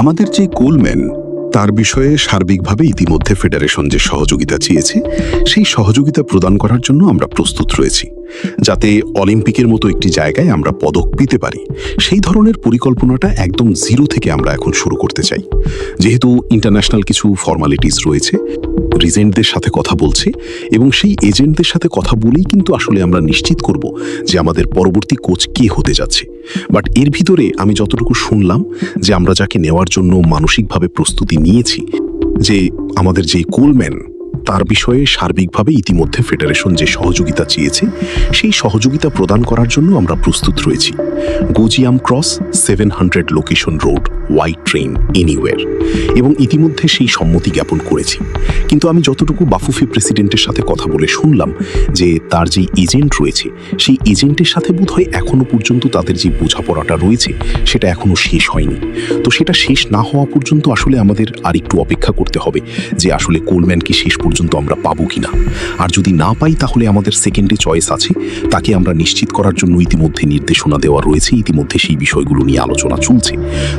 আমাদের যে গোলম্যান তার বিষয়ে সার্বিকভাবে ইতিমধ্যে ফেডারেশন যে সহযোগিতা চেয়েছে সেই সহযোগিতা প্রদান করার জন্য আমরা প্রস্তুত রয়েছি, যাতে অলিম্পিকের মতো একটি জায়গায় আমরা পদক পেতে পারি। সেই ধরনের পরিকল্পনাটা একদম জিরো থেকে আমরা এখন শুরু করতে চাই। যেহেতু ইন্টারন্যাশনাল কিছু ফর্মালিটিস রয়েছে, রিজেন্টদের সাথে কথা বলছি এবং সেই এজেন্টদের সাথে কথা বলেই কিন্তু আসলে আমরা নিশ্চিত করব যে আমাদের পরবর্তী কোচ কে হতে যাচ্ছে। বাট এর ভিতরে আমি যতটুকু শুনলাম যে আমরা যাকে নেওয়ার জন্য মানসিকভাবে প্রস্তুতি নিয়েছি, যে আমাদের যে গোলম্যান তার বিষয়ে সার্বিকভাবে ইতিমধ্যে ফেডারেশন যে সহযোগিতা চেয়েছে সেই সহযোগিতা প্রদান করার জন্য আমরা প্রস্তুত রয়েছি। গোজিয়াম cross 700 location road, white train, anywhere, এবং ইতিমধ্যে সেই সম্মতি জ্ঞাপন করেছি। কিন্তু আমি যতটুকু বাফুফে প্রেসিডেন্টের সাথে কথা বলে শুনলাম যে তার যে এজেন্ট রয়েছে সেই এজেন্টের সাথে বোধহয় এখনো পর্যন্ত তাদের যে বোঝাপড়াটা রয়েছে সেটা এখনো শেষ হয়নি। তো সেটা শেষ না হওয়া পর্যন্ত আসলে আমাদের আর একটু অপেক্ষা করতে হবে যে আসলে কোলম্যানকে শেষ পর্যন্ত আমরা পাবো কিনা। আর যদি না পাই তাহলে আমাদের সেকেন্ডে চয়েস আছে, তাকে আমরা নিশ্চিত করার জন্য ইতিমধ্যে নির্দেশনা দেওয়া রয়েছে, ইতিমধ্যে সেই বিষয়গুলো নিয়ে আলোচনা চলছে।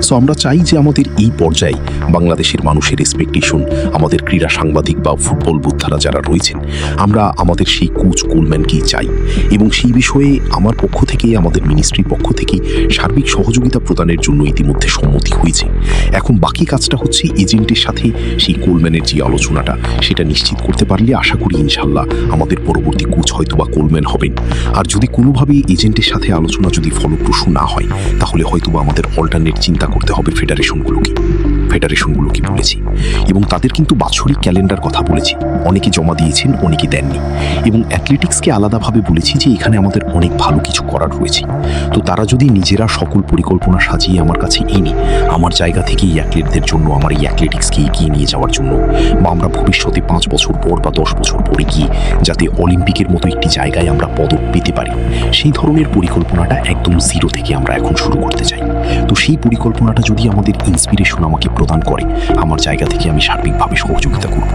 সো আমরা চাই যে আমাদের এই পর্যায়ে বাংলাদেশের মানুষের এক্সপেকটেশন, আমাদের ক্রীড়া সাংবাদিক বা ফুটবল বোদ্ধারা যারা রয়েছেন, আমরা আমাদের সেই কোচ কোলম্যানকেই চাই। এবং সেই বিষয়ে আমার পক্ষ থেকে, আমাদের মিনিস্ট্রির পক্ষ থেকে সার্বিক সহযোগিতা প্রদানের জন্য ইতিমধ্যে সম্মতি হয়েছে। এখন বাকি কাজটা হচ্ছে এজেন্টের সাথে সেই কোলম্যানের যে আলোচনাটা সেটা নিশ্চিত করতে পারলে আশা করি ইনশাল্লাহ আমাদের পরবর্তী কোচ হয়তো বা কোলম্যান হবেন। আর যদি কোনোভাবে এজেন্টের সাথে আলোচনা যদি ফলপ্রসূ না হয় তাহলে হয়তো বা আমাদের অল্টারনেট চিন্তা করতে হবে ফেডারেশনগুলোকে বলেছি। এবং তাদের কিন্তু বাৎসরিক ক্যালেন্ডার কথা বলেছি, অনেকে জমা দিয়েছেন, অনেকে দেননি। এবং অ্যাথলেটিক্সকে আলাদাভাবে বলেছি যে এখানে আমাদের অনেক ভালো কিছু করার রয়েছে। তো তারা যদি নিজেরা সকল পরিকল্পনা সাজিয়ে আমার কাছে এনে আমার জায়গা থেকে এই অ্যাথলেটদের জন্য, আমার এই অ্যাথলেটিক্সকে এগিয়ে নিয়ে যাওয়ার জন্য, বা আমরা ভবিষ্যতে 5 বছর পর বা 10 বছর পরে গিয়ে যাতে অলিম্পিকের মতো একটি জায়গায় আমরা পদক পেতে পারি, সেই ধরনের পরিকল্পনাটা একদম জিরো থেকে আমরা এখন শুরু করতে চাই। তো সেই পরিকল্পনাটা যদি আমাদের ইন্সপিরেশন আমাকে প্রদান করে, আমার জায়গা থেকে আমি সার্বিকভাবে সহযোগিতা করব।